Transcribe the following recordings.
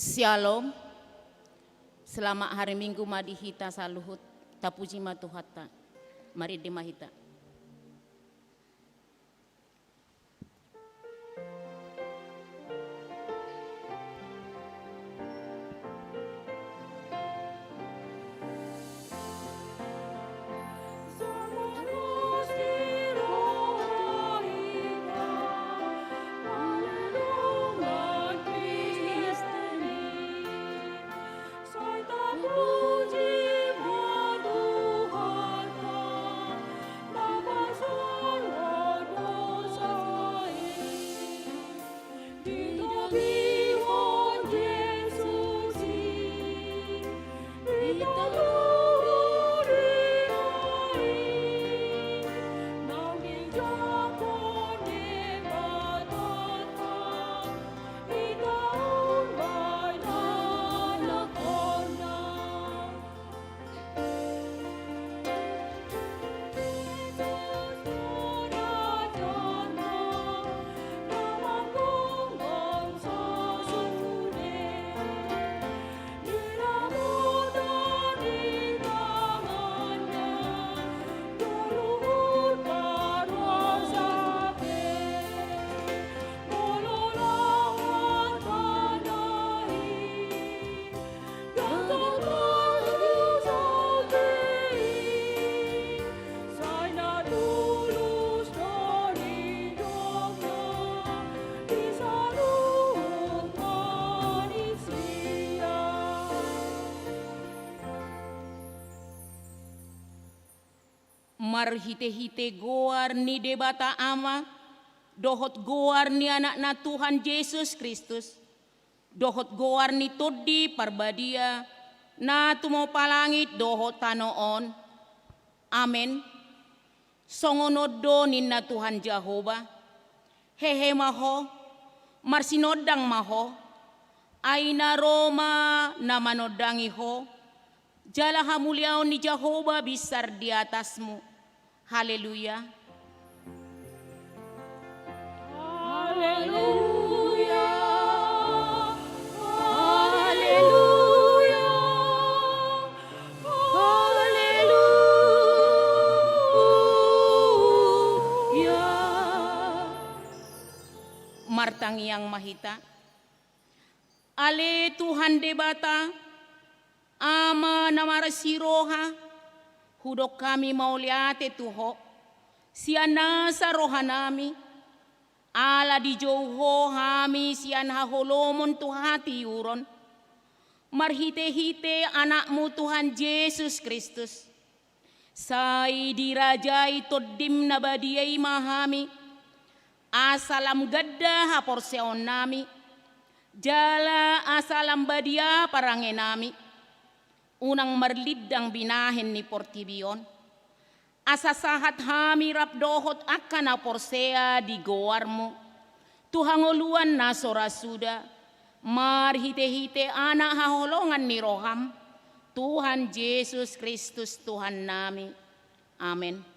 Shalom. Selamat hari Minggu madihita saluhut tapuji matuhatta. Mari dimahita. Marhite-hite goar ni debata ama, dohot goar ni anak na Tuhan Yesus Kristus, dohot goar ni todi parbadia, na tumo palangit dohot tanoon. Amen. Songonodo ni na Tuhan Jehovah, hehe maho, marsinodang maho, ay na Roma na manodangi ho, jala hamuliaon ni Jehovah besar di atasmu. Haleluya. Haleluya. Haleluya. Haleluya. Martang yang mahita. Ale Tuhan debata, ama namarasiroha, hudok kami mauliate tuho, siana sa rohanami, ala di jauho hami sian haholomon tuhati uron, marhite-hite anakmu Tuhan Yesus Kristus, sai dirajai todim nabadiai mahami, asalam gadda haporseon nami, jala asalam badia parangenami, unang marlidang binahin ni Portibion. Asasahat hami rapdohot akan na porsea di goarmo. Tuhangoluan na sorasuda. Marhite-hite anak haholongan ni roham. Tuhan Yesus Kristus Tuhan nami. Amen.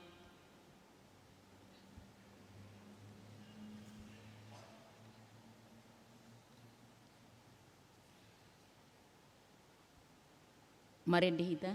Mari dihita.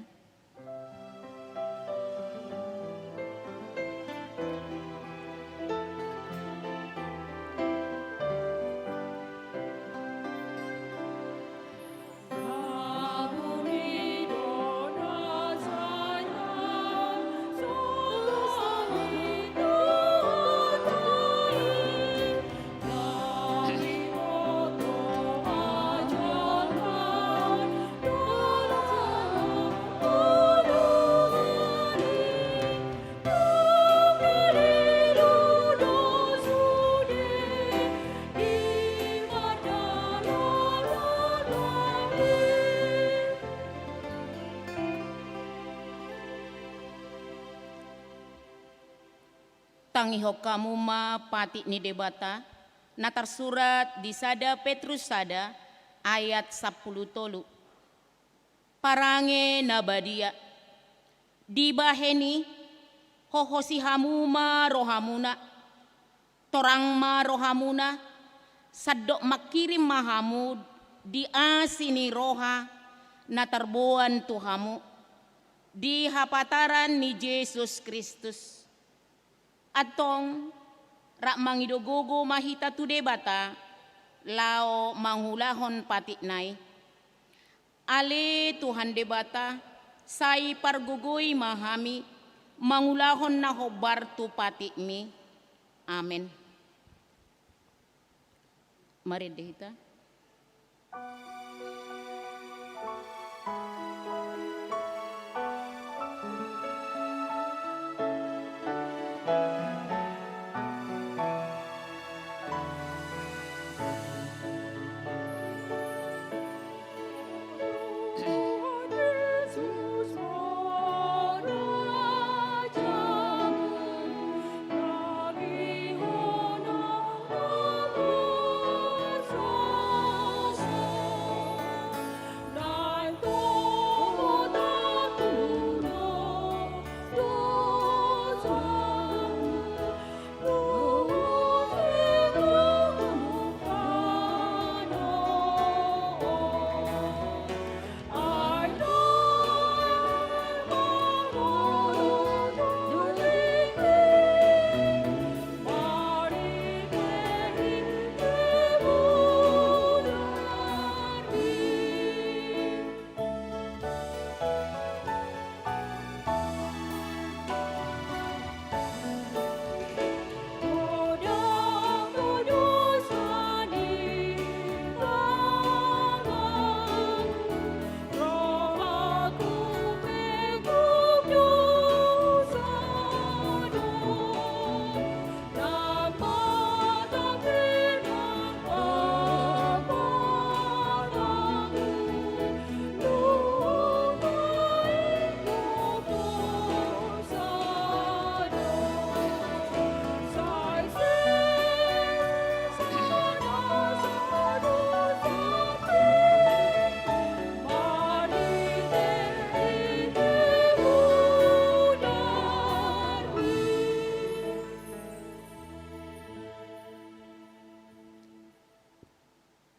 Tangiho kamu ma pati ni debata, natar surat di sada Petrus sada ayat 10 tolu. Parange nabadia, dibaheni hohosi hamuma rohamuna, torang ma rohamuna, sadok makirim mahamud, di asini roha na terbuan Tuhamu di hapataran ni Yesus Kristus. Atong rak mangidogogo mahita tu debata lao manghulahon pati nai. Ale Tuhan debata sai pargugui mahami mangulahon na hobar tu pati mi. Amen. Mari dehita.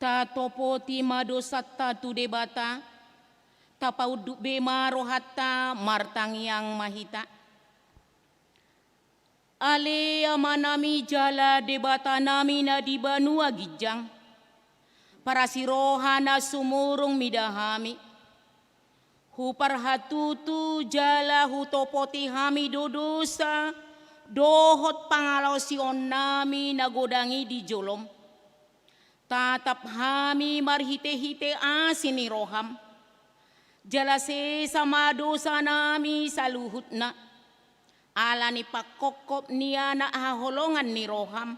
Ta topo ti madosatta tu debata, ta paudu be marohatta martangiang mahita. Ale amanami jala debata nami na di banua gijang, para sirohana sumurung midahami. Huparhatutu jala hutopoti hami dodosa, dohot pangalaw sion nami nagodangi di jolom. Tatap hami marhite-hite asini roham. Jalase sama dosa nami saluhut na. Ala ni pakokop niya na haholongan ni roham.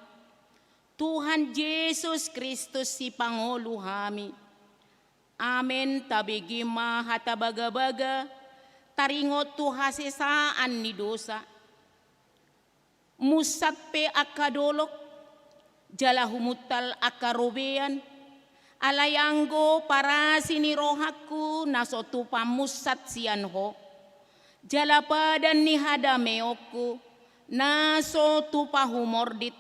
Tuhan Yesus Kristus si Pangulu hami. Amen tabigi mahata baga-baga. Taringot tu hasesaan ni dosa. Musat pe akadolok. Jala humutal akarobean, alayanggo para sinirohaku nasotu pamusat sianho, jala padan ni hadameoku nasotu pahumordit,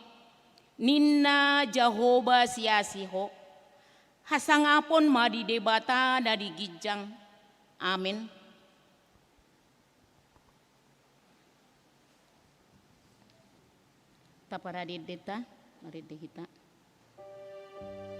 ninna Jahoba siasiho, hasangapon madi debata dari gijang, amin. Taparadideta. Mari dihita. Thank you.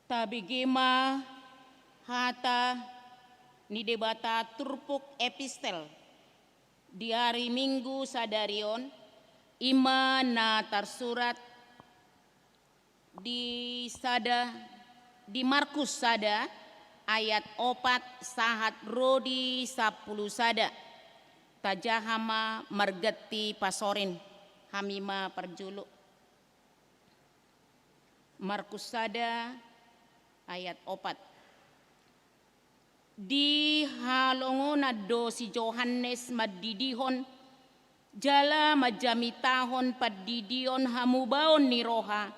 Tabigima hata ni debata turpuk epistel di hari Minggu sadarion ima na tersurat di Markus sada ayat 4 sahat rodi 10 sada tajahama margeti pasorin hamima perjuluk. Markus sada ayat 4. Di halongon ado si Johannes madidihon jala majamitahon padidion hamubaon ni roha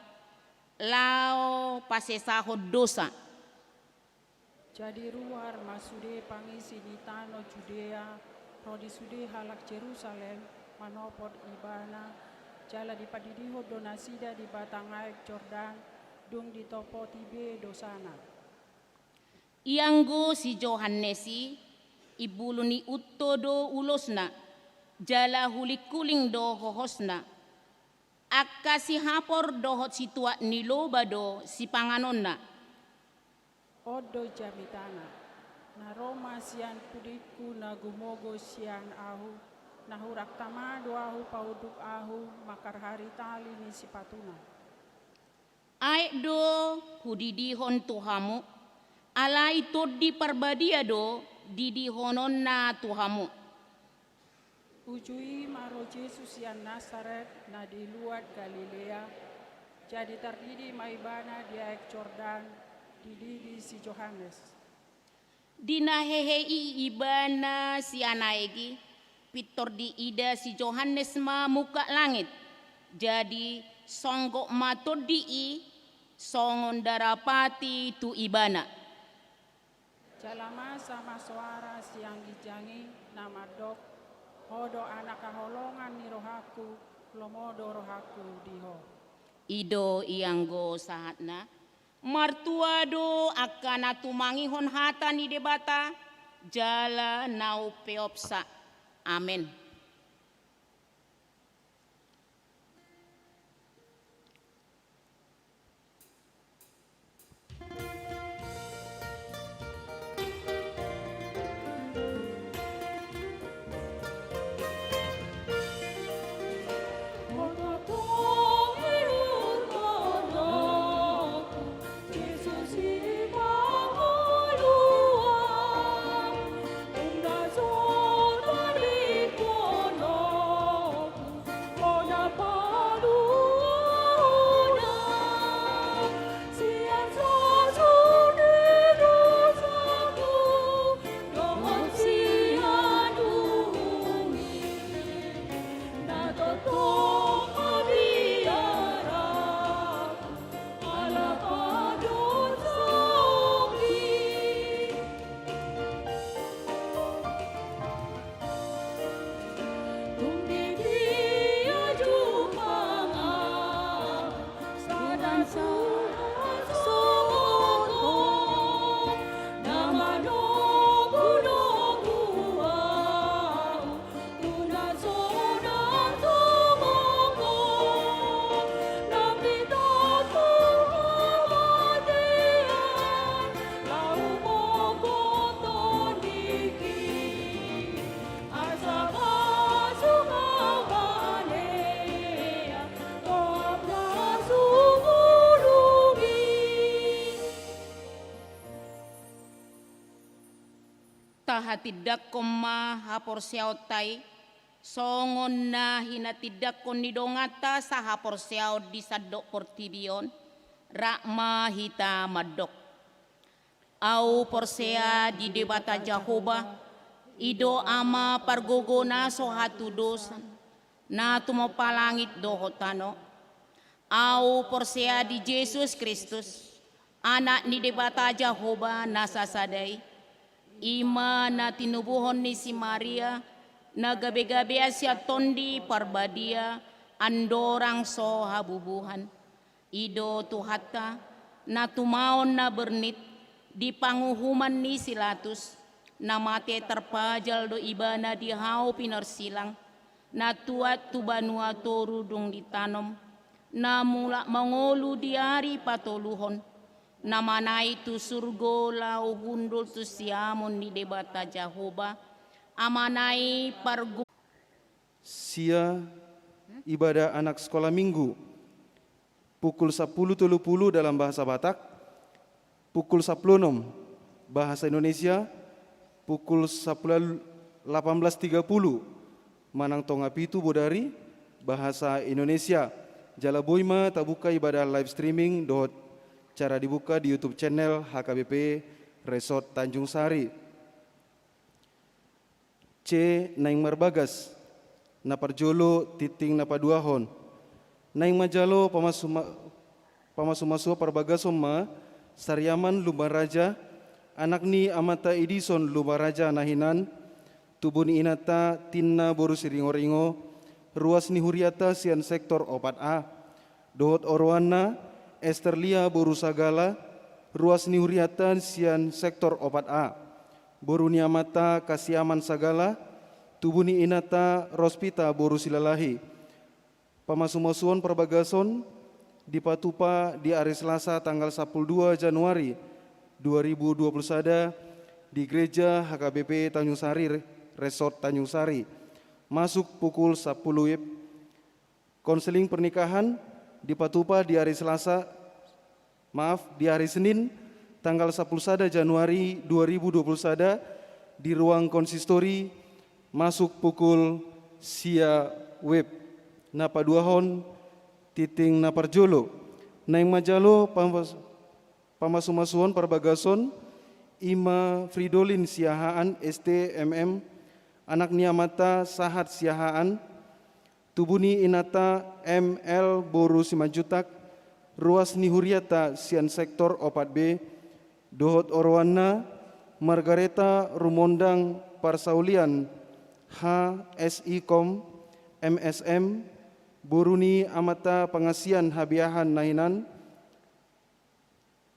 lao pasesahod dosa. Jadi ruar masude pangisi di tanah Judea, rodi sude halak Jerusalem, manopod ibana, jala di padidiho donasida di batang air Jordan, dung di topo tibe dosana. Ianggo si Johannesi ibulu ni uttodo ulosna jala hulikuling do hohosna akka si hapor dohot si tua ni lobado si panganonna Odo jamitana, na Roma sian pudiku na gumogo sian ahu, na hurak tamado ahu pauduk ahu, makar hari tali ni si patuna. ai do hudidihon tuhamu alai todi parbadia do didihonon na tuhamu. Ujui maro Yesus yang Nazaret na di luar Galilea, jadi terdidi maibana di air Jordan, dididi si Johannes. Dinahehei ibana si anaegi pitor di ida si Johannes ma muka langit jadi songgok matod di songon darapati tu ibana. Jalama sama suara siang gijangi nama dok, hodo anak kaholongan ni rohaku, lomodo rohaku diho. Ido ianggo sahatna martuado akan atumangihon hata ni debata jala nau peopsa. Amen. Tahatidak koma hapor siautai songon na hinatidak kon nidongata sa hapor siaut di sadok portibion rakma hita madok au porsea di debata Jahoba ido ama pargogona so hatu dosan na tumopalangit dohotano au porsea di Yesus Kristus anak ni debata Jahoba nasasadai ima na tinubuhon ni si Maria na gabi-gabi siya tondi parbadia andorang so habubuhan ido tuhata na tumaon na bernit di panguhuman ni Silatus na mate terpajal do ibana di hau pinarsilang na tuat tubanua torudung ditanom na mula mangolu di hari patoluhon namanai tu surgo lau gundul tu siamon ni debata Jahoba, amanai pargu Sia ibadah anak sekolah minggu pukul 10.30 dalam bahasa Batak, pukul 10.06 bahasa Indonesia, pukul 18.30 Manang Tonga Pitu Bodari bahasa Indonesia. Jala boima tabuka ibadah live streaming dot cara dibuka di YouTube channel HKBP Resort Tanjung Sari. C. Naing Marbagas Naparjolo titing napaduahon Naing Majalo pamasumasua Parbagasoma Saryaman Lumbaraja anak ni amata Edison Lumbaraja nahinan tubuni inata tinna boru siringo-ringo ruas ni huriata sian sektor 4A dohot orwana Esterlia boru sagala ruas ni huriata sian sektor 4A boru ni amata kasiaman sagala tubuni inata Rospita boru silalahi pamasumasuan Perbagason di Patupa di hari Selasa tanggal 12 Januari 2021 di Gereja HKBP Tanjung Sari Resort Tanjung Sari masuk pukul 10 WIB. Konseling pernikahan di Patupa di hari di hari Senin tanggal 11 Januari 2021 di ruang konsistori masuk pukul sia web napaduahon titing naparjolo naing majalo pamasumasuan Perbagason Ima Fridolin siahaan STMM anak niamata sahat siahaan tubuni inata ML boru simanjutak ruas nihuriata sian sektor 4B dohot orwana Margareta Rumondang Parsaulian HSIKOM MSM Buruni amata pengasian habiahan nahinan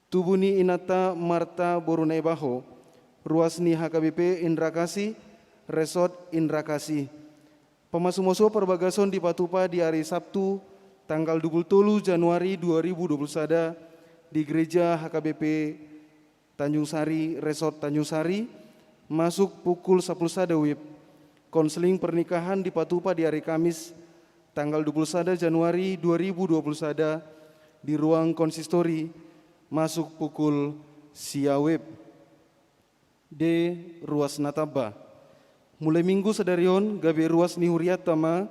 tubuni inata Marta Borunaibaho ruasni HKBP Indrakasi Resort Indrakasi pemasumoso Perbagason di Patupa di hari Sabtu tanggal 27 Januari 2021 di Gereja HKBP Tanjung Sari Resort Tanjung Sari masuk pukul 11 WIB. Konseling pernikahan di Patupa di hari Kamis tanggal 21 Januari 2021 di ruang konsistori masuk pukul sia WIB. D. Ruas Nataba mulai minggu sedarion gabe ruas nihuriat tama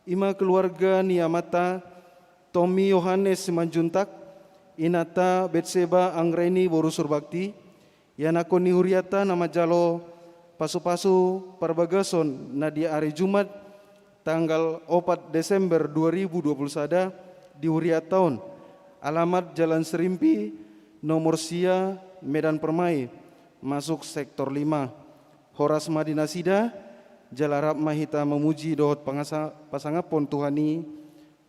ima keluarga niamata Tommy Yohanes Simanjuntak inata Betseba Anggreni Boru Surbakti yanako nihuriata nama jalo pasu-pasu Perbagason nadia hari Jumat tanggal 4 Desember 2021 di huriat tahun alamat Jalan Serimpi nomor sia Medan Permai masuk sektor 5 Horas Madinasida Jalarap Mahita memuji dohot pasangapon Tuhani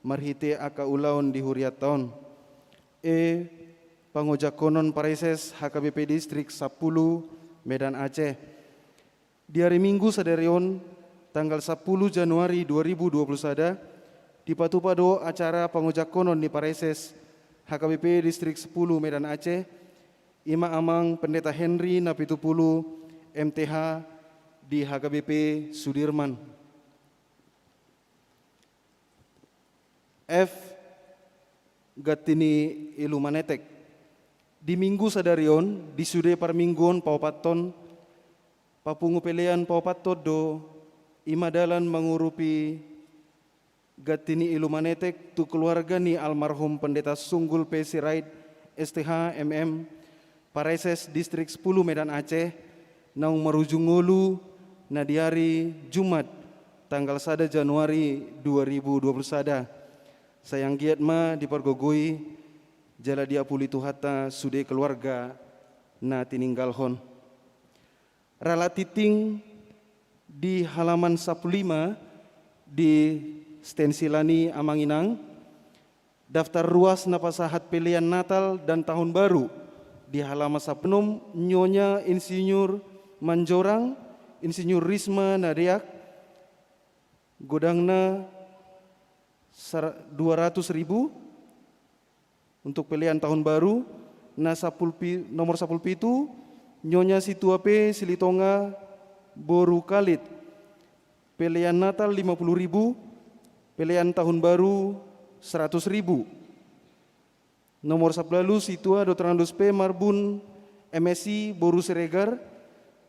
marhite aka ulaun di huriat tahun Pangojakonon Pareses HKBP Distrik 10 Medan Aceh di hari Minggu sadarion tanggal 10 Januari 2021 di Patupado acara Pangojakonon di Pareses HKBP Distrik 10 Medan Aceh Ima Amang Pendeta Henry Napitupulu MTH di HKBP Sudirman. F. Gatini Ilumanetek di minggu sadarion di sude parmingguon paupaton papungu pelean paupatot do imadalan mengurupi Gatini Ilumanetek tu keluarga ni almarhum Pendeta Sunggul P. Sirait STH MM Pareses Distrik 10 Medan Aceh naung marujungulu na di hari Jumat tanggal 1 Januari 2021 sayang giat ma dipergogoi jala dia puli tuhata sude keluarga na tininggalhon rala titing di halaman 15 di stensilani Amanginang daftar ruas napasahat pilihan Natal dan Tahun Baru di halaman 16 Nyonya Insinyur Manjorang Insinyur Risma Nadiak godangna 200.000 untuk pilihan tahun baru nomor 17 Nyonya Situape Silitonga Boru Kalit. Pelian Natal 50.000, pelian Tahun Baru 100.000. Nomor 11 Situa Dr. Andus P. Marbun MSI Boru Siregar,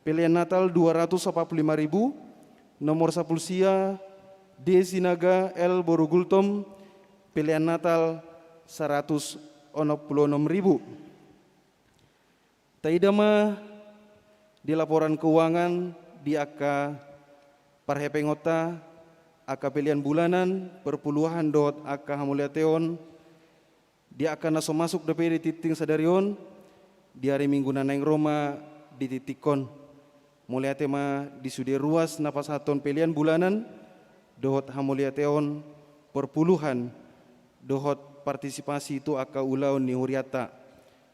pelian Natal 245.000. Nomor 10 Sia D. Sinaga L. Boru Gultom, pelian Natal 166.000. Taidama di laporan keuangan di AK Parhepengota, AK pilihan bulanan, perpuluhan dot AK Hamuliateon, di AK naso masuk DP di titik sadarion, di hari Minggu naneng Roma di titikon. Muliatema di sudi ruas napas haton pilihan bulanan, dohot Hamuliateon, perpuluhan, dohot partisipasi itu AK ulaun ni huriata.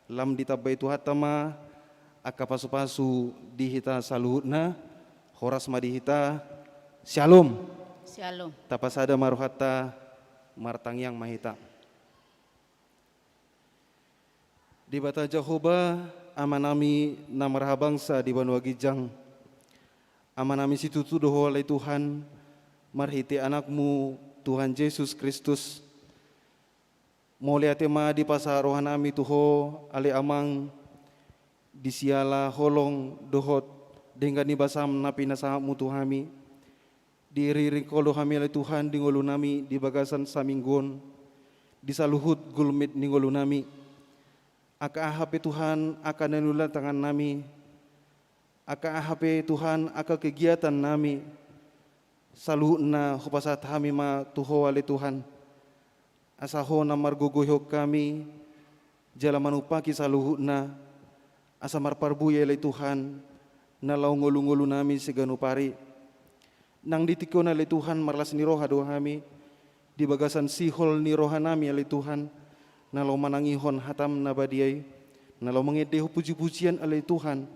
Lam ditabai tu hatama aka pasu-pasu dihita saluhutna horas madihita shalom Shalom. tapasada maruhata martang yang mahita di bata Jehovah amanami namaraha bangsa di Banua Gijang, amanami situtu doho oleh Tuhan marhiti anakmu Tuhan Yesus Kristus. Mulia tema di pasar rohanami tuho ale amang disiala holong dohot dengan basam napi nasahamu tuhami diri kolo hami ale Tuhan di ngolu nami di bagasan saminggon di saluhut gulmit di ngolu nami aka ahape Tuhan akan nenulan tangan nami aka ahape Tuhan aka kegiatan nami saluhna hupasat hami ma tuho ale Tuhan. Asaho na marguguhyok kami, jala manupaki sa luhut asa marparbuya ilay Tuhan, na laungulu-ngulu nami si ganupari. Nang ditiko na ilay Tuhan, marlas ni roha doha kami, di bagasan sihol ni roha nami ilay Tuhan, na lau manangihon hatam na badiyay, na lau mangedeho puji-pujian ilay Tuhan,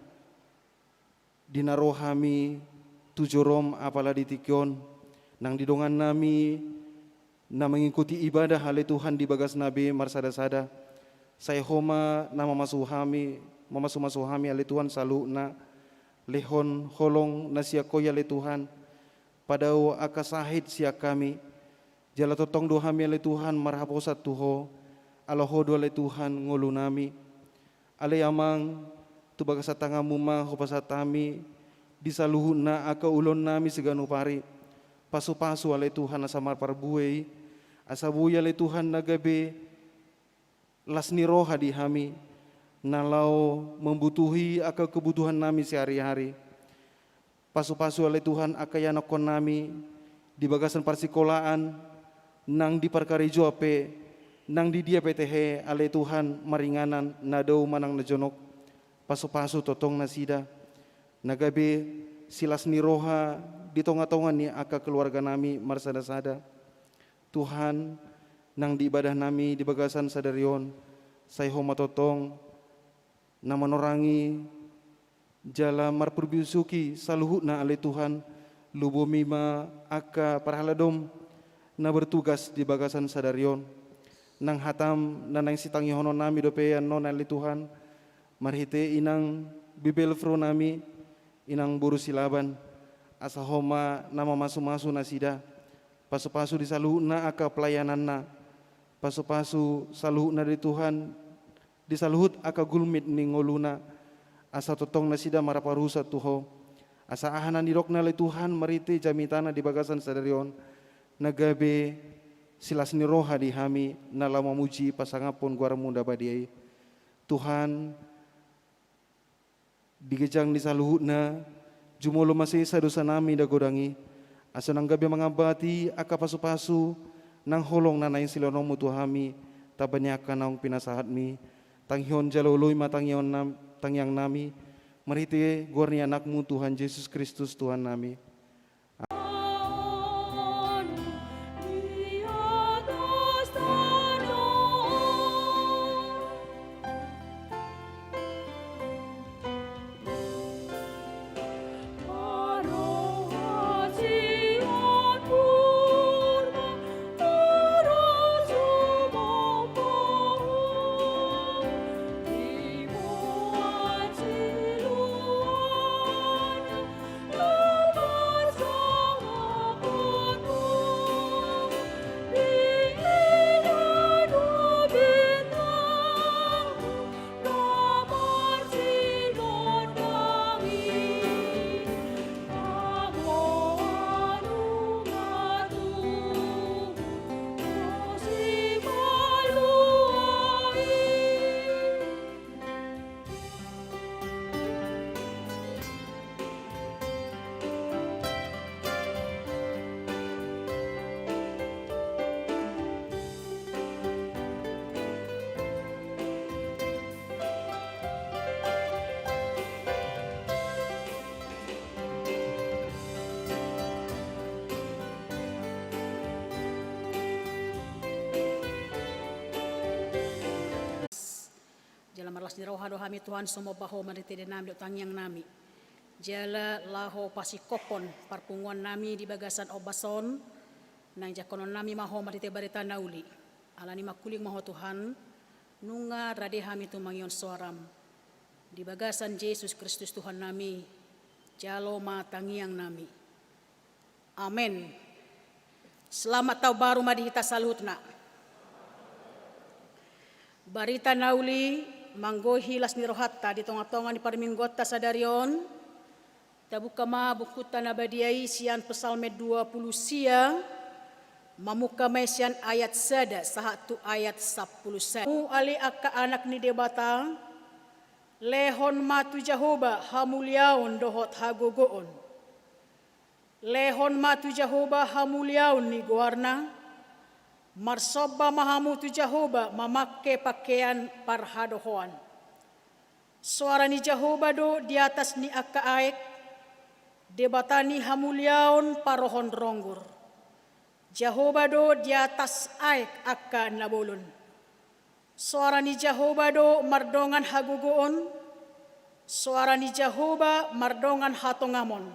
di naroha kami tujurom apala ditikyon, nang didongan nami, na mengikuti ibadah hale Tuhan di bagas Nabi marsada-sada. Saya homa na mamasuhami hale Tuhan salu na lehon holong na siya koya le Tuhan. Padao aka sahid siya kami. Jala totong dohami hale Tuhan marhaposat tuho. Alohodo hale Tuhan ngulu nami. Ale amang tu bagas tangamu ma hopasatami disaluhu na aka ulon nami seganupari. Pasu-pasu hale Tuhan asamar parbuei. Asabuya le Tuhan nagabe las ni roha di hami nalau membutuhi aka kebutuhan nami sehari-hari. Pasu-pasu le Tuhan aka yanokon nami di bagasan parsikolaan nang di perkari joape nang di dia PTH ale Tuhan maringanan nadau manang najonok pasu-pasu totong nasida nagabe silas ni roha di tonga-tongan ni aka keluarga nami marsada-sada. Tuhan nang di ibadah nami di bagasan sadarion saya homa totong na manorangi jala marpurbiusuki saluhutna ale Tuhan lubo mima aka parhaladom na bertugas di bagasan sadarion nang hatam nanang sitangi hono nami dopean non ale Tuhan marhite inang bibelfro nami inang buru silaban asa homa nama masu-masu nasida. Pasu-pasu di saluhutna aka pelayanan na. Pasu-pasu saluhutna dari Tuhan. Di saluhut aka gulmit ni ngoluna. Asa totong nasida maraparusa tuho. Asa ahanan dirokna le Tuhan mariti jamitana di bagasan sadarion. Nagabe silas ni roha di hami. Nala mamuji pasangapon guaramunda badiai. Tuhan digejang di saluhutna. Jumolo masih sadosa nami dagodangi. Asa nang gabi mangabati aka pasu-pasu nang holong nanay silonomu tuhami tabanyakan naong pinasahatmi tanghion jaloloy tangyang nami mariti gorni anakmu Tuhan Yesus Kristus Tuhan nami. Marlas ni roha dohami Tuhan semua baho maritede nami do tangyang nami. Jala laho pasikopon parpunguan nami di bagasan obason nang jakonon nami maho marite barita nauli. Alani makuling maho Tuhan nunga radehami tu mangyon soaram. Di bagasan Yesus Kristus Tuhan nami. Jalo ma tangyang nami. Amin. Selamat tahun baru madihita salutna. Barita nauli manggohi las nirohatta di tonga-tonga di parminggota sadarion. Tabuka ma bukuta nabadiai sian pesalme 20 siang. Mamuka mai sian ayat sada sahatu ayat 10 sen. Mu ali akka anak ni debata. Lehon matu Jahoba hamuliaon dohot hagogoon. Lehon matu Jahoba hamuliaon ni guarna. Marsoba mahamu tu Jahoba mamakai pakaian parhadohoan. Suara ni Jahoba do di atas ni akka aek. Debatani hamuliaon parohon ronggur. Jahoba do di atas aek akka nabolon. Suara ni Jahoba do mardongan hagugoon. Suara ni Jahoba mardongan hatongamon.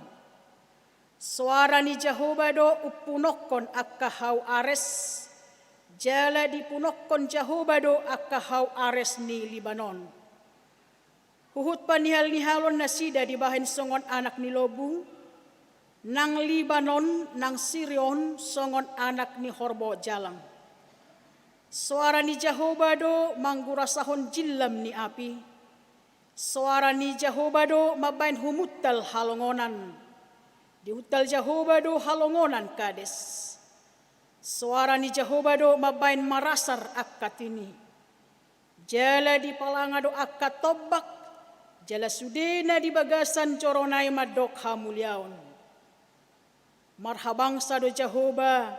Suara ni Jahoba do upunokon akka hau ares. Jala dipunokon Jahoba do akka hau ares ni Libanon. Huhut panihal-nihalon na sida di bahin songon anak ni Lobu. Nang Libanon, nang Sirion, songon anak ni Horbo Jalang. Suara ni Jahoba do manggurasahon jilam ni api. Suara ni Jahoba do mabain humutal halongonan. Di hutal Jahoba do halongonan kades. Suara ni Jahoba do mabain marasar akatini. Jala di palanga do akat tobak. Jala sudena di bagasan coronai madok hamuliaon. Marhabangsa do Jahoba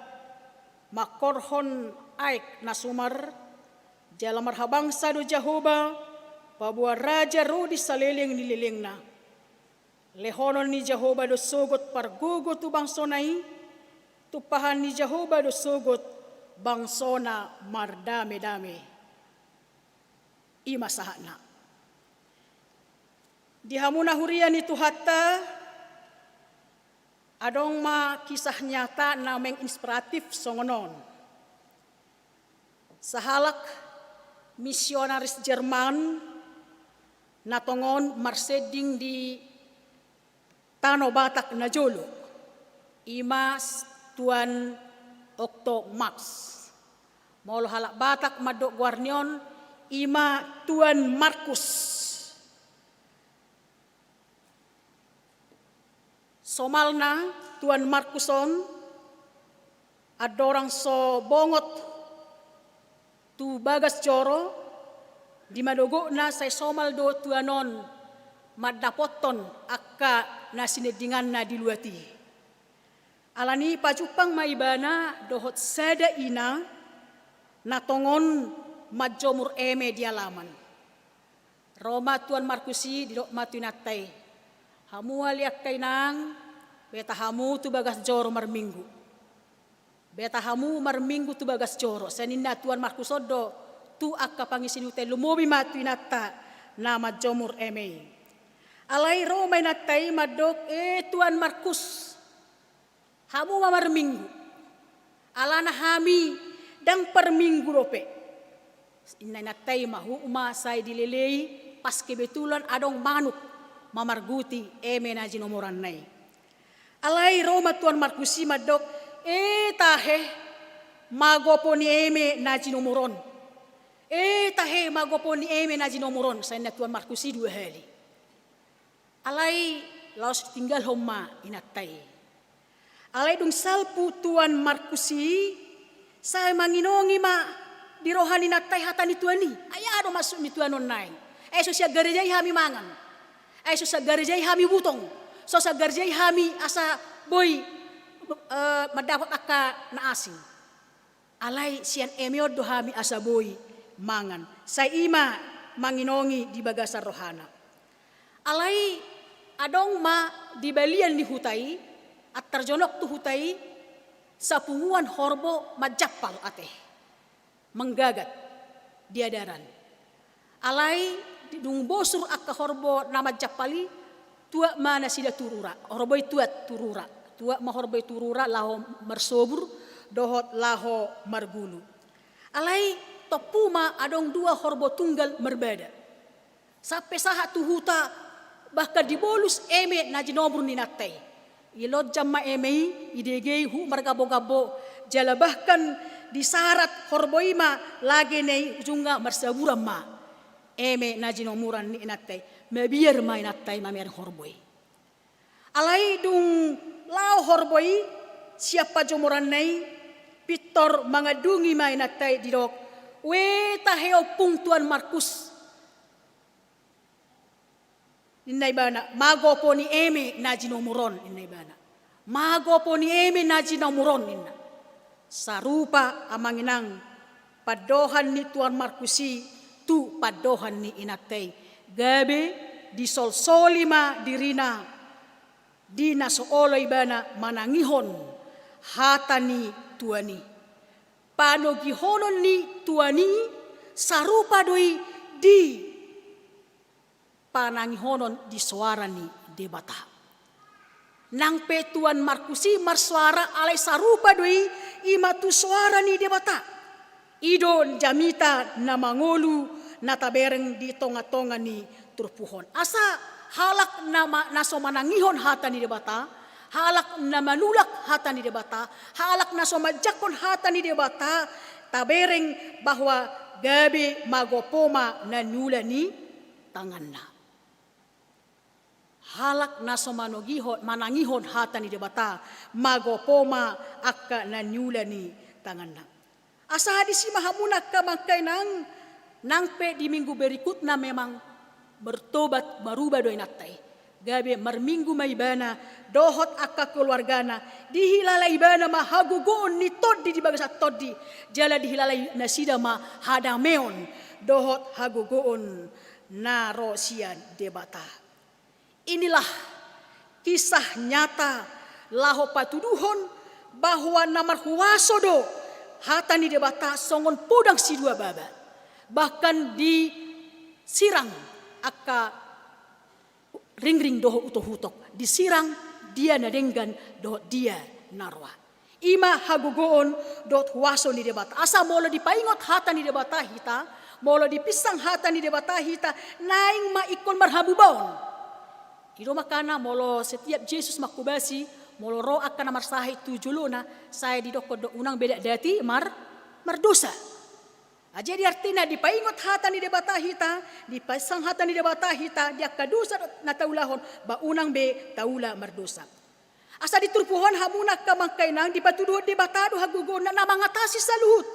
makorhon aik nasumar. Jala marhabangsa do Jahoba pabua raja ro di saleleng nililengna. Lehonon ni Jahoba do sogot pargugo tu bangsonai. Tupahan ni Jahoba do sogot bangsona mardame-dame. Ima sahana. Di hamuna hurian itu hatta adong ma kisah nyata na menginspiratif songonon. Sahalak misionaris Jerman natongon marseding di Tano Batak na Jolo. Imas Tuan Okto Max. Molo halak Batak madok Guarnion ima Tuan Markus. Somalna Tuan Markuson adorang so bongot tu bagas joro di madogo na say somal do tuanon madapoton akka na sinedingan na diluati. Alani pajupang maibana dohot sada ina natongon majomur eme dialaman. Roma Tuan Markusi didok matuinatay. Hamu aliak kainang beta hamu tu bagas joro marminggu. Beta hamu marminggu tu bagas joro. Saninna Tuan Markusodo tu akka pangisinute lumobi matuinata na majomur eme. Alai Roma inatay madok Tuan Markus. Hamu mamar minggu. Alana hami dang per minggu rope. Inna natay mahu uma say dilelei pas kebetulan adong manuk mamarguti eme na jinomoran nay. Alai Roma Tuan Markusi madok tahe magopo ni eme na jinomoron. Tahe magopo ni eme na jinomoron say na Tuan Markusi dua hali. Alai laos tinggal homa inatay. Alay dung salpu Tuan Markusi, saya manginongi ma di rohani natay hatani tuani. Ayado masuk ni tuanon nai. So siya garejay hami mangan. So siya garejay hami butong. So siya garejay hami asa boy madapat akka na asing. Alay siyan emiod do hami asa boy mangan. Sa ima manginongi di bagasan rohana. Alay adong ma di balian ni hutai. At terjonok tu hutai sa punguan horbo majapal ate menggagat diadaran. Alai dung bosur akka horbo nama japali tua mana sida turura horboi tua turura tua ma horboi turura laho marsobur dohot laho margulu alai topuma adong dua horbo tunggal berbeda sampai saha tuhuta bahkan dibolus eme na jinomur ni natai ilot jamma eme idegei hu margabo-gabo jala bahkan disarat horboima lagi nei junga marsaburam ma eme na jinomuran ni natai mebiar ma natai mamer horboi alai dung lao horboi siapa jomuran nei pitor mangadungi ma natai didok we taheo pung Tuan Markus innai bana mago poni eme najino muron innai bana mago poni eme najino muron inna sarupa amanginang padohan ni Tuan Markusi tu padohan ni inatai gabe disolsolima dirina dina sooloi bana manangihon hatani tuani panogihonon ni tuani sarupa doi di panangihonon di suara ni debata. Nang pe Tuan Markusi marsuara alai sarupa doi ima tu suara ni debata. Idon jamita na mangolu na tabereng di tonga-tonga ni turpuhon. Asa halak nama naso manangihon hata ni debata, halak na manulak hata ni debata, halak naso majakon hata ni debata, tabereng bahwa gabi magopoma na nula ni tanganna. Halak naso manangihon hata ni debata magopoma akka na nyula ni tanganna. Asa hadisi mahamunak ka mangkay nang pe di minggu berikutnya memang bertobat merubah doi natai. Gabe marminggu maibana dohot akka keluargana dihilalai bana mahagugoon ni toddi di bagasa toddi jala dihilalai nasida ma hadameon dohot hagugoon na rosian debata. Inilah kisah nyata laho patuduhon bahwa namar huwasodo hatani debata songon pudang si dua baba. Bahkan disirang akka ring-ring doho utoh-hutok. Disirang dia nadenggan doho dia narwa. Ima hagugoon dohot huwaso ni debata. Asa molo dipaingot hatani debata hita. Molo dipisang hatani debata hita. Naing maikon marhabubaon. Iro makana molo setiap Yesus makubasi molo ro akan marsahi tujuluna saya didoko do unang beda dati mardosa. Jadi artinya dipaingot hata ni debata hita, dipasang hata ni debata hita, dia kadusa na taulahon ba unang be taula mardosa. Asa diturpuhon hamunak ka mangkainang dipatuduh debatado hagugon na mangatasi sa luhut.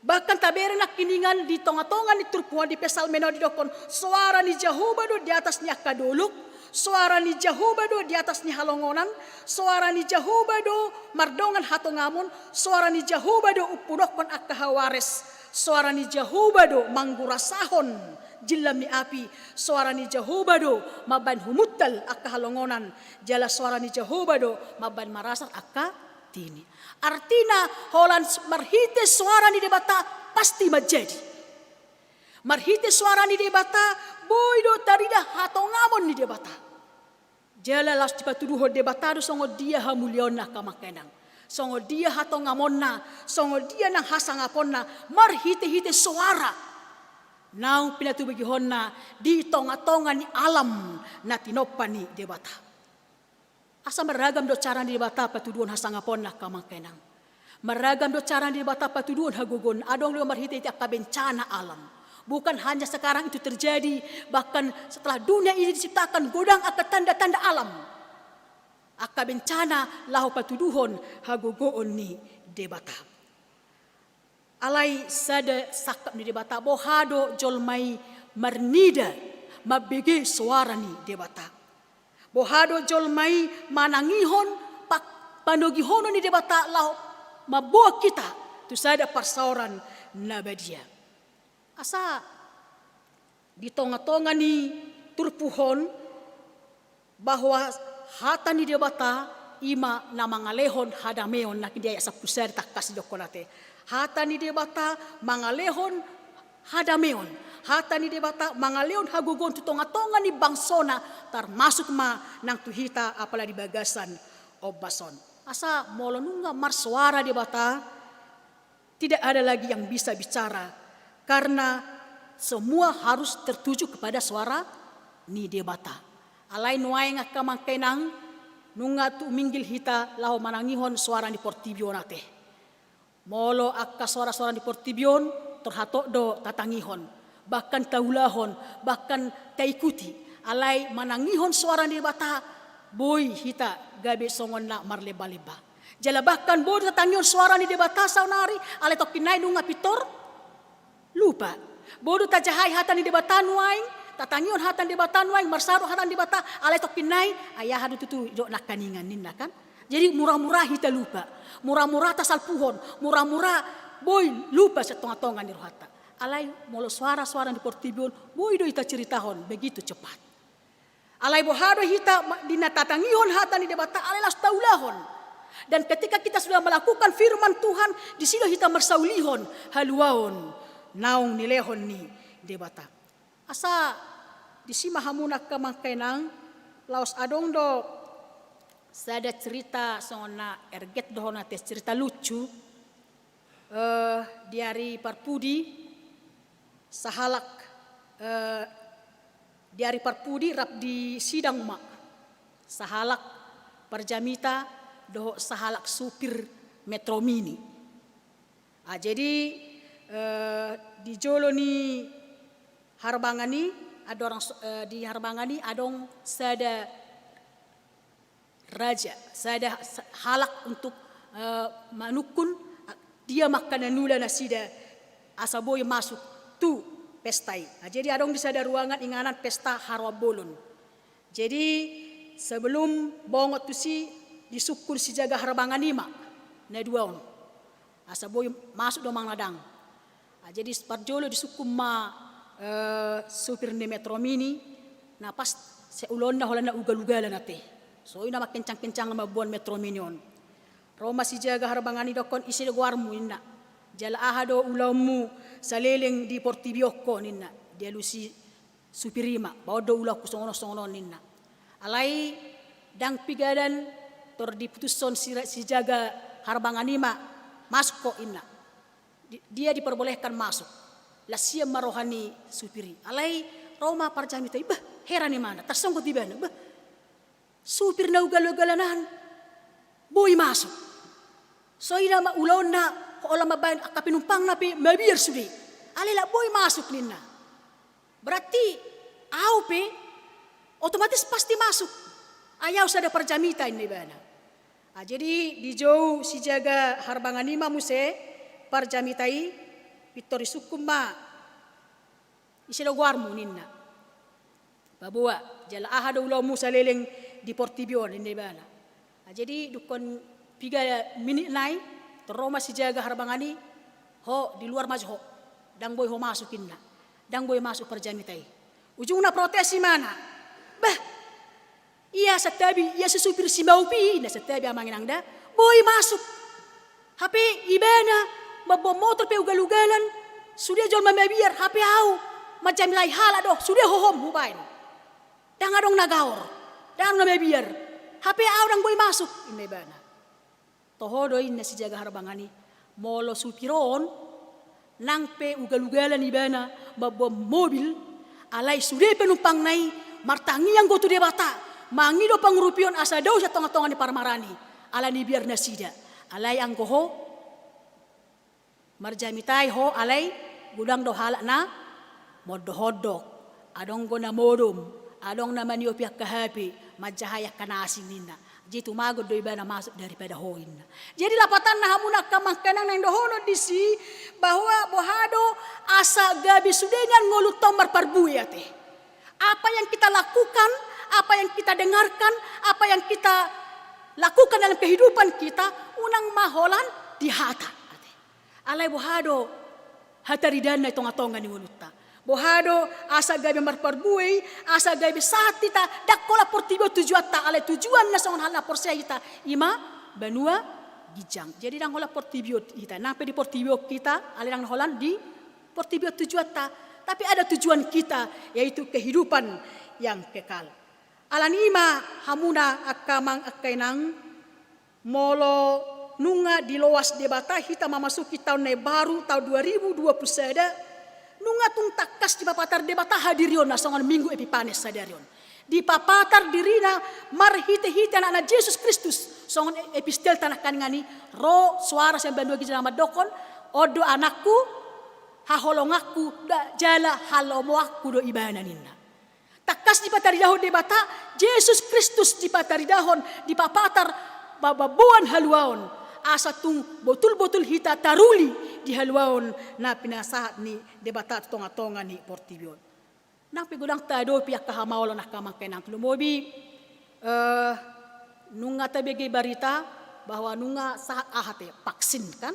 Bahkan tabere nak kiningan di tonga-tonga ni turpuan di pesal meno di dokon suara ni Jehovah do di atas ni akaduluk, suara ni Jehovah do di atas ni halongonan, suara ni Jehovah do mardongan hatongamun, suara ni Jehovah do upudokon akahawares, suara ni Jehovah do manggurasahon jilami api, suara ni Jehovah do maban humutal akahalongonan, jala suara ni Jehovah do maban marasak tini. Artinya holan marhite suara ni debata pasti menjadi. Marhite suara ni debata boydo tarida hatongamon ni debata. Jala las dipatuduh debatado songo dia hamuliona kamakenang. Songo dia hatongamonna, songo dia nang hasangaponna marhite-hite suara. Nau pinatubigihonna di tonga-tonga ni alam na tinopani debata. Asa meragam do cara di debata patuduhan hasangapon na kamangkenang. Meragam do cara di debata patuduhan hagugon adong lo marhite iti bencana alam. Bukan hanya sekarang itu terjadi, bahkan setelah dunia ini diciptakan godang akan tanda-tanda alam. Aka bencana lahu patuduhon hagugon ni debata. Alai sada sakap ni debata bohado jolmai marnida mabege suara ni debata. Bohado jolmai manangihon panogihono ni debata lau mabuah kita tu sada parsauran nabadia. Asa di tonga-tonga ni turpuhon bahwa hata ni debata ima na mangalehon hadameon na kindia sa pusar takas dokonate. Hata ni debata mangalehon hadameon hata ni debata mangaleon hagugon tu tonga-tonga ni bangsona termasuk ma nang tuhita apala di bagasan obason. Asa molonunga marsuara debata tidak ada lagi yang bisa bicara karena semua harus tertuju kepada suara ni debata. Alai nuai ngaka mangkenang nunga tu minggil hita lau manangihon suara ni Portibio nate. Molo akka suara-suara di Portibion terhatok do tatangihon, bahkan taulahon, bahkan taikuti. Alai manangihon suara di bata, boy hita gabe songon na marleba-leba. Jala bahkan boy tatangihon suara di bata saunari, alai tokinai nunga pitor, lupa. Bodo tajahai hatan di bata nuaing, tatangihon hatan di bata nuaing, marsaro hatan di bata, alai tokinai ayah hadu tutu do nakaningan ninna kan. Jadi murah-murah hita lupa, murah-murah tasal puhon, murah-murah boy lupa setengah-tengah ni rohata. Alai molo suara-suara di Portibion, boy do hita ceritahon begitu cepat. Alai bohado hita dinatatangihon hata ni debata, alai las taulahon. Dan ketika kita sudah melakukan firman Tuhan, di sini hita mersaulihon, haluaon, naung nilehon ni debata. Asa di sima hamunak kamangkenang, laos adong do saya ada cerita sona erget dohona tes cerita lucu di hari Parpudi sahalak di hari Parpudi rap di sidang mak sahalak perjamita doh sahalak supir Metro Mini. Jadi di Jolo ni Harbangani ada orang di Harbangani adong sada raja, saya halak untuk manukun dia makanan nula nasida asaboy masuk tu pestai. Jadi adong di sada ruangan inganan pesta harwabolon. Jadi sebelum bongot tu si disukun si jaga harbangan lima na duaon asaboy masuk do mang ladang. Jadi parjolo disukun ma supir ni Metro Mini na pas seulon na hola na ugal-ugalan nate. So ina makencang-kencang lama buan Metro Minion. Roma si jaga harbangani dokon isi de guarmu inna. Jala ahado ulamu saleleng di Portibioko ninna. Dia lusi supirima bawa do ulah kusongono-songono ninna. Alai dang pigadan tor diputuson si jaga harbangani ma masuk ko inna. Dia diperbolehkan masuk. Lasia marohani supiri. Alai Roma parjamita ibah heran ni mana tersongkot di bana bah. Supir na ugal-ugalanan, boy masuk. So ina maulaw na, kung mabayan akapinumpang na mabiyar sudi. Alila boy masuk nina. Berarti, aw pe, otomatis pasti masuk. Ayaw sa da parjamita ini bana. Jadi di jauh si jaga harbangan lima muse parjamitai pitori sukuma isila guarmu nina. Babua jala ahado ulau musa leleng di Portibion ini bana. Jadi dukon 3 minit nai teroma si jaga harbangani ho di luar maju ho dang boy ho masukin na dang boy masuk perjamitai ujungna protes si mana bah iya setabi iya sesupir si maupi na setabi amangin angda boy masuk HP ibana mabom motor pe ugal-ugalan sudah jol mamabiar HP au macam lai hala doh sudah hohom hubain dang adong nagaor dang mamabiar HP au dang boy masuk ini bana tohodo inna si jaga harbangani molo supiron nang pe ugal-ugalan ibana babom mobil alai sudah penumpang nai martangi yang gotu debata mangido pangrupion asa daw sa tonga-tonga ni parmarani ala ni biar nasida alai ang ho marjamitai ho alai gudang do halak na modohodok adong go na modom adong na manio piak kahapi majahaya kanasi nina jitu magod do ibana masuk daripada hoin. Jadi lapatan na hamuna kamangkanang nang dohono disi bahwa bohado asa gabi sudenyan ngolutong marparbuyate. Apa yang kita lakukan, apa yang kita dengarkan, apa yang kita lakukan dalam kehidupan kita unang maholan di hata. Alai bohado hataridana tonga-tonga ni ngoluta. Bohado asa gabi marparbuay, asa gabi satita dakola Portibio tujuata ale tujuan na songon halna porsiaita ima banua gijang. Jadi nang hola Portibio kita, nang pe di Portibio kita ale nang holan di Portibio tujuata. tapi ada tujuan kita, yaitu kehidupan yang kekal. Alanima hamuna akamang akainang molo nunga di loas debata hita memasuki tahun baru tahun 2020 sada nunga tung takas di papatar debata hadirion nasongan minggu epipanes sadarion di papatar dirina marhite-hite anak Yesus Kristus songon epistel tanah kaningani ro suara sembilan dua gijana madokon odo anakku haholongaku da jala halomoaku do ibana ninna takas di patari dahon debata Yesus Kristus di patari dahon di papatar bababuan haluaon asa tung botul-botul hita taruli di haluaon na pinasahat ni debata tonga-tonga ni Portibion. Nang pigudang tado piak kahamawalo na kamangkenang lumobi nunga tabege barita bahwa nunga sahat ahate vaksin kan?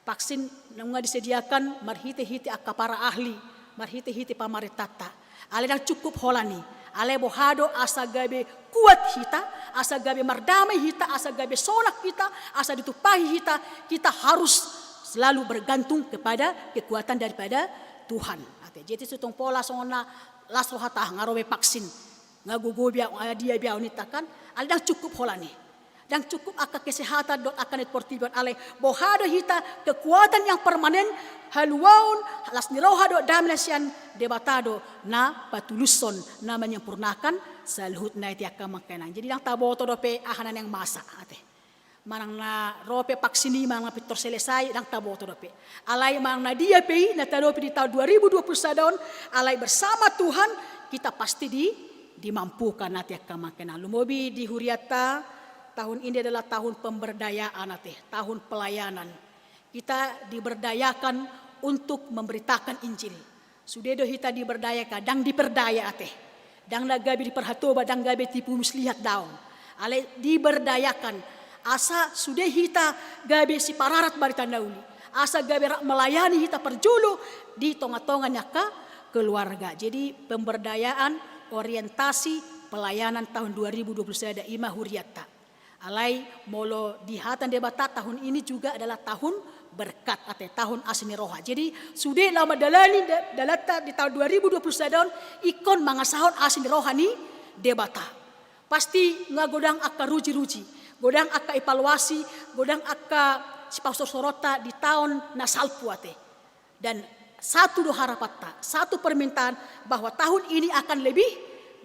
Vaksin nunga disediakan marhite-hite akka para ahli, marhite-hite pamaritata. Ale nang cukup holani. Ale bohado asa gabe kuat hita, asa gabe mardamai hita, asa gabe sonak hita, asa ditupahi hita, kita harus selalu bergantung kepada kekuatan daripada Tuhan. Jadi sutong pola songona laso hata ngarowe vaksin, ngagugubia dia bia unitakan, ale dang cukup holani. Dan cukup akan kesehatan dot akan Portibion ale bohado hita kekuatan yang permanen haluaun las niroha dot damnasian debatado na patuluson na menyempurnakan salhut na iti akan makanan. Jadi yang taboto dope ahanan yang masa ate. Manang na rope vaksini manang pitor selesai dang taboto dope. Alai manang na dia pei na tadope di tahun 2020 sadon alai bersama Tuhan kita pasti dimampukan nanti akan makanan. Lumobi di Huriata tahun ini adalah tahun pemberdayaan tahun pelayanan. Kita diberdayakan untuk memberitakan Injil. Sudedo hita diberdayakan, dang diperdaya dang nagabi diperhatoba, dang gabi tipu muslihat daun. Ale diberdayakan. Asa sude hita gabi si pararat barita nauli. Asa gabi melayani hita perjulu di tonga-tonganya ka keluarga. Jadi pemberdayaan, orientasi pelayanan tahun 2020 ada ima Huriata. Alai molo di hatan debata tahun ini juga adalah tahun berkat tahun asni roha. Jadi sudah lama dalani dalata di tahun 2020 sadon ikon mangasahon asni rohani debata. Pasti ngagodang akka ruji-ruji, godang akka evaluasi, godang akka si pastor sorota di tahun nasalpu Dan satu do harapatta, satu permintaan bahwa tahun ini akan lebih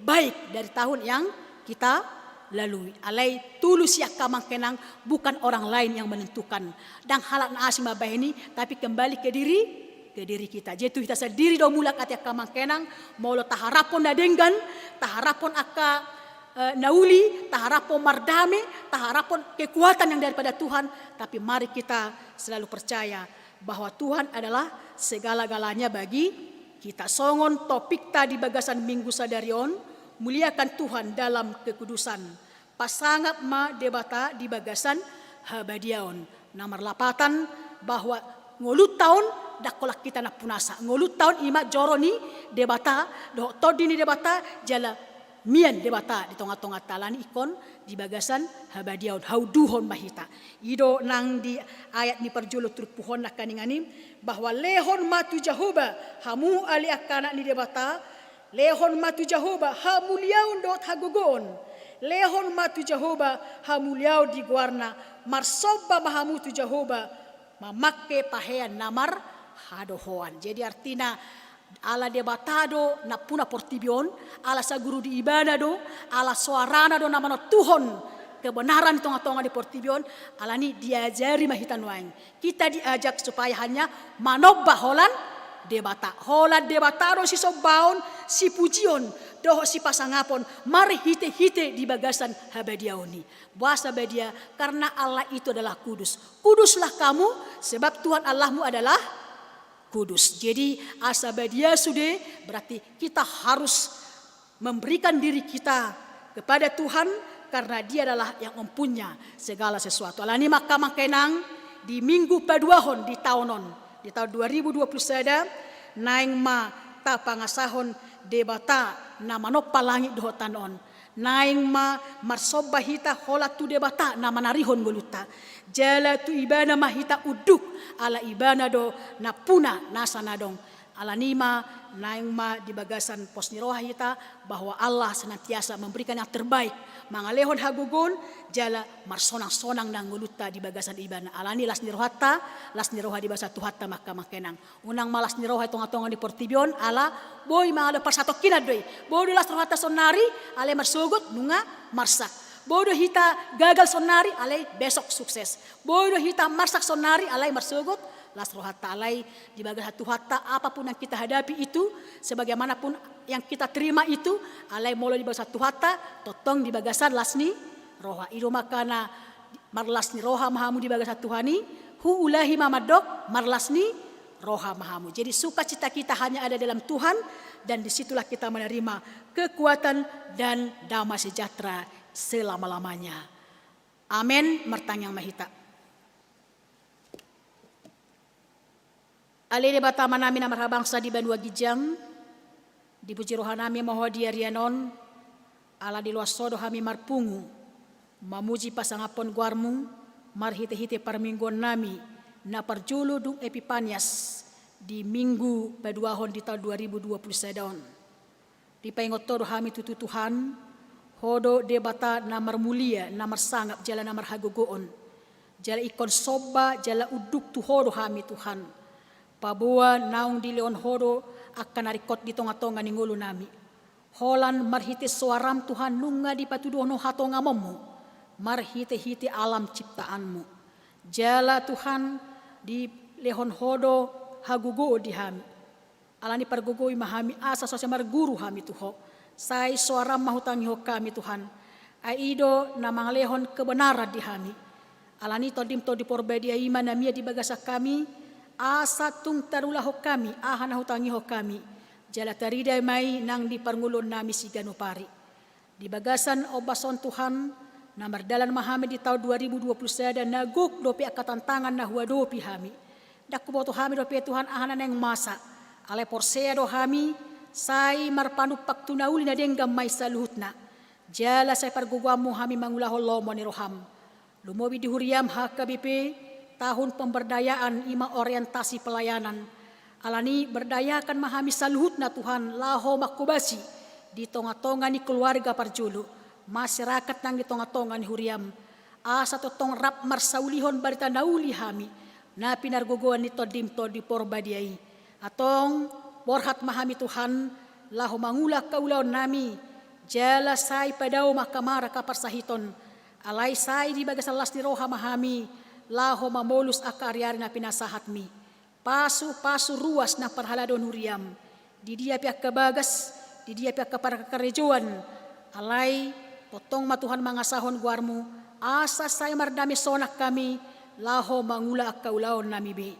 baik dari tahun yang kita lalui. Alai tulus yak kamangkenang bukan orang lain yang menentukan. Dan halak na asim ini tapi kembali ke diri kita. Jadi kita sendiri do mulak at yak kamangkenang maulo taharapon na denggan, taharapon akka nauli, taharapon mardame, taharapon kekuatan yang daripada Tuhan. Tapi mari kita selalu percaya bahwa Tuhan adalah segala-galanya bagi kita. Songon topik tadi bagasan minggu sadarion, muliakan Tuhan dalam kekudusan. Pasangat ma debata di bagasan habadiaon. Nomor lapatan bahwa ngolut tahun dakolak kita nak punasa. Ngolut tahun ima joroni debata, do todini debata jala mian debata di tonga-tonga talan ikon di bagasan habadiaon hauduhon mahita. Ido nang di ayat ni perjulu turpuhon nak kaningani bahwa lehon matu Jehovah hamu ali akana ni debata. Lehon matu Jehovah hamuliaun dot hagogon. Lehon matu Jehovah hamuliau di guarna marsoba mahamutu Jehovah mamakke pahean namar hadohoan. Jadi artinya ala debatado na puna Portibion, ala sa guru di ibadah do, ala suarana do namano Tuhon kebenaran tonga-tonga di Portibion, ala ni diajari mahitan waing. Kita diajak supaya hanya manobah holan debata. Hola debataro si sobaon si pujion doho si pasangapon mari hite-hite di bagasan habadiaoni. Bahasa badia karena Allah itu adalah kudus. Kuduslah kamu sebab Tuhan Allahmu adalah kudus. Jadi asabadia sudah berarti kita harus memberikan diri kita kepada Tuhan karena Dia adalah yang mempunyai segala sesuatu. Alani maka makenang di minggu paduahon di tahunon. Di tahun 2020 sada naing ma ta pangasahon debata na manoppa langit dohotanon. Naing ma marsobba hita hola tu debata na manarihon goluta. Jala tu ibana mahita uduk ala ibana do na puna nasa nadong. Alanima naingma di bagasan pos niroha hita bahwa Allah senantiasa memberikan yang terbaik. Mangalehon hagugun jala marsonang-sonang nang nguluta di bagasan ibana. Alani las nirohata, las niroha di basa tuhata maka makenang. Unang malas niroha itonga-tonga di Portibion ala boy mga lepas satu kinadoi. Bodo las nirohata sonari ale marsugut nunga marsak. Bodo hita gagal sonari alay besok sukses. Bodo hita marsak sonari alay marsugut las rohata alay di bagas satu hatta apapun yang kita hadapi itu sebagaimanapun yang kita terima itu alay molo di bagas satu hatta totong di bagasan lasni roha ido makana marlasni roha mahamu di bagas satu hani hu ulahi mamadok marlasni roha mahamu. Jadi sukacita kita hanya ada dalam Tuhan dan disitulah kita menerima kekuatan dan damai sejahtera selama-lamanya. Amin. Martang yang mahita. Alele batama nami na marhabangsa di Banua Gijang, di puji rohanami moho di Arianon, ala di luas sodo hami marpungu, mamuji pasangapon guarmu, marhite-hite parmingguan nami, na parjulu dung Epipanias, di minggu paduahon di tahun 2020 sedon. Di paingotodo hami tutu Tuhan, hodo debata namar mulia, namar sangap jala namar hagogoon, jala ikon soba, jala uduk tu hodo hami Tuhan. Pabua naung di leon hodo akan narikot di tonga-tonga ni ngulu nami. Holan marhite suaram Tuhan nunga di patudono hatonga momu. Marhite-hite alam ciptaanmu. Jala Tuhan di lehon hodo hagugo di hami. Alani pargugoi mahami asa sosya marguru hami tuho. Sai suaram mahutangi ho kami Tuhan. Aido na mangalehon kebenaran di hami. Alani todim to di porbedia iman namia di bagasa kami. Asa tung tarulah ho kami, ahana hutangi ho kami. Jala tarida mai nang di parngulon nami si Ganopari. Di bagasan obason Tuhan, namar dalan mahami di tahun 2020 dan naguk dopi akatan tangan na huwa dopi hami. Dak kuboto hami dopi Tuhan ahana neng masa. Ale porsea do hami, sai marpanu paktunauli na denggam mai saluhutna. Jala sai parguguamu hami mangulah lomo ni roham. Lumobi di huriam HKBP, tahun pemberdayaan ima orientasi pelayanan. Alani berdayakan mahami saluhutna Tuhan laho makubasi di tonga-tonga ni keluarga parjulu. Masyarakat nang di tonga-tonga ni huriam. Asa totong rap marsaulihon barita nauli hami. Na pinarguguan ni todim to di porbadiai. Atong borhat mahami Tuhan laho mangula kaulaon nami. Jala sai padao makamara kaparsahiton. Alay sai di bagasalas ni roha mahami. Laho mamolus akaryari na pinasahat mi. Pasu ruas na parhaladon huriam. Di dia pihak kebagas, di dia pihak keparakarejoan. Alay, potong matuhan mangasahon guarmu. Asa saya mardami sonak kami. Laho mangula akaulaon nami be.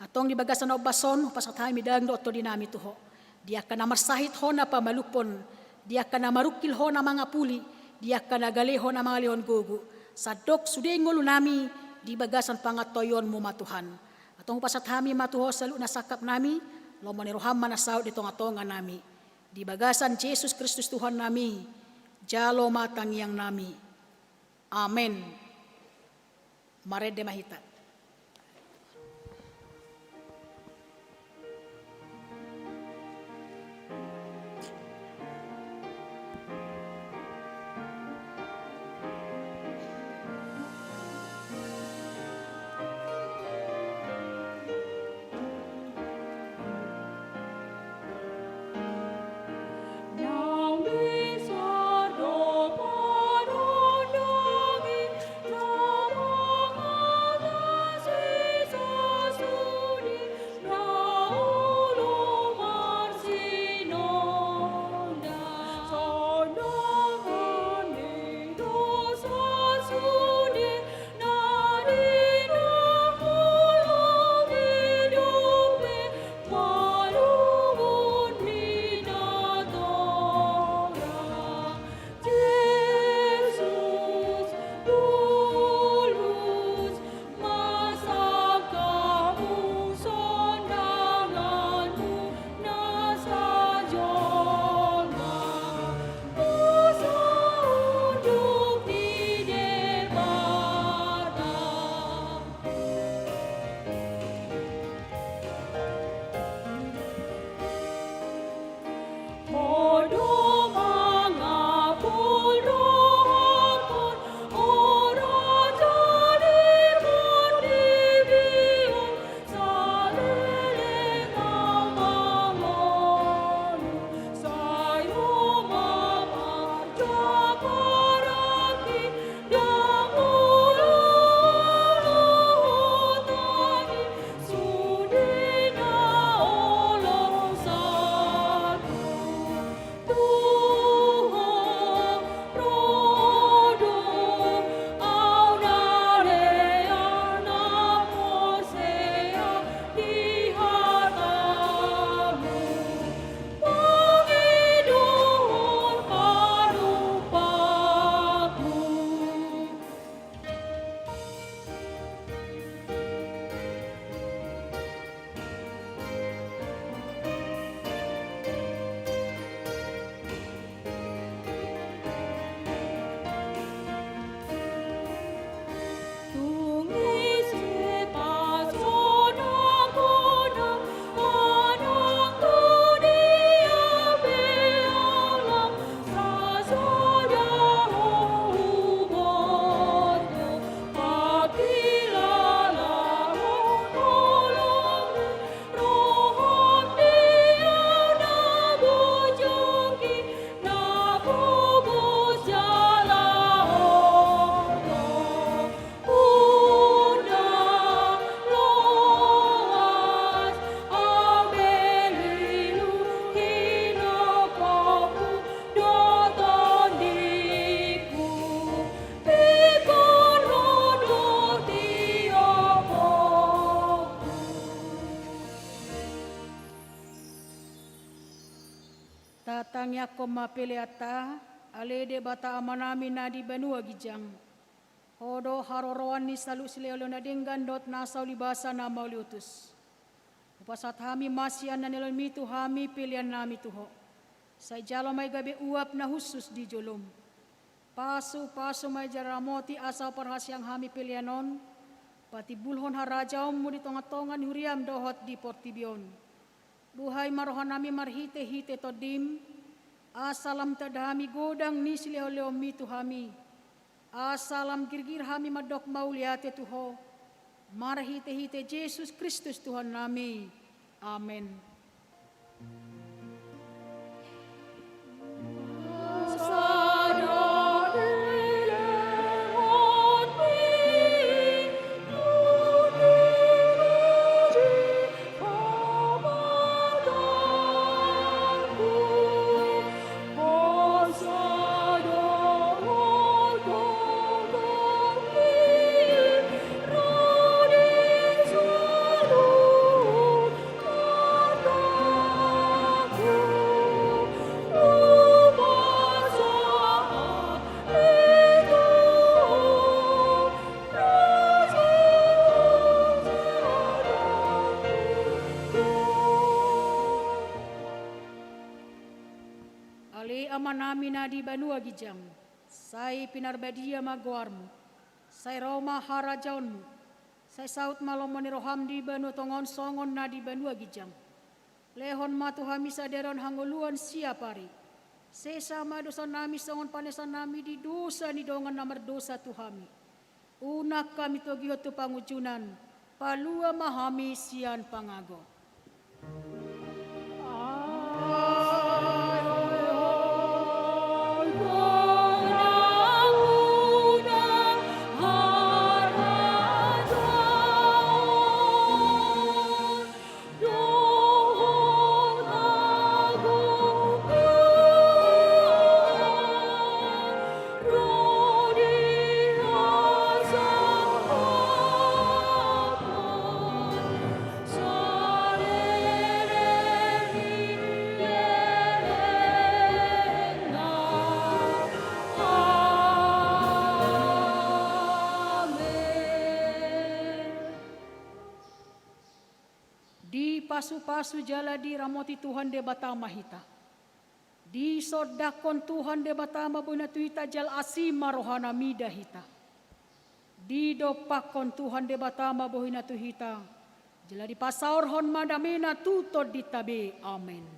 Atong di bagasan obason, pasat hami dang doto dinami tuho. Dia kana marsahit ho na pamalupon. Dia kana marukil ho na mga puli. Dia kana galeho na mga lehon gugu. Sadok sude ngulu nami. Di bagasan pangatoyon mo matuhan. Atong pasat hami matuho salu na sakap nami, lomo ni roham manasaw di tonga-tonga nami. Di bagasan Jesus Kristus Tuhan nami, jalo matang yang nami. Amen. Marede mahita. Now Tatangya koma peleata, alede bata amanami na di benua gijang. Hodo haroroan ni salu sileolo na dinggan dot nasaw libasa na mauliutus. Upasat hami masyan na nilon mitu hami pilihan nami tuho. Sa jalo may gabi uap na husus di jolom. Pasu may jaramoti asaw parhasyang hami pilihanon. Pati bulhon harajaw mo di tongatongan huriam dohot di Portibion. Duhay marohan nami marhite-hite todim. Asalam tadhami godang ni sileo-leo mitu hami. Asalam girgir hami madok mauliate tuho. Marhite-hite Jesus Kristus Tuhan nami. Amen. Amanami na di banua gijang, say pinarbadia magwarmu, say Roma harajaunmu, say saut malomon ni roham di banu tongon songon na di banua gijang. Lehon matu hami saderon hanguluan siapari. Sesama dosa nami songon panesan nami di dosa ni dongan namar dosa tuhami. Unak kami togiho tu pangujunan, palua mahami sian pangago. Pasu-pasu jala di ramoti Tuhan de batama hita. Di sodakon Tuhan de batama buna tuita jal asima rohana mida hita. Di dopakon Tuhan de batama bohina tuhita. Jala di pasaur hon madamena tutod di tabe. Amen.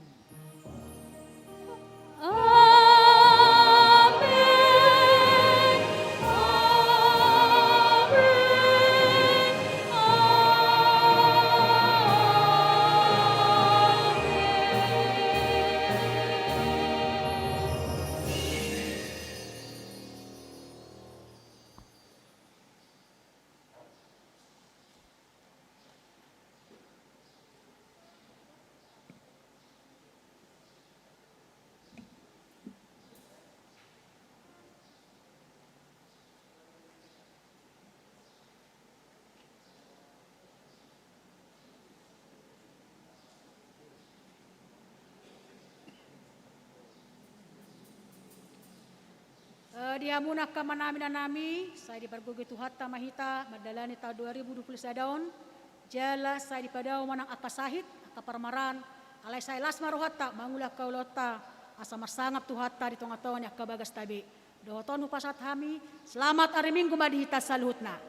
Diamuna kamanami na nami, saya dipergugi Tuhan tamahita, madalani tahun 2020 daun, jala saya dipadaw manang akasahit, akaparmaran, alay saya lasma rohata, mangulah kaulota, asa marsangap Tuhata di tongatawan yak kabagas tabi. Dohoton upasat hami, selamat hari Minggu madihita saluhutna.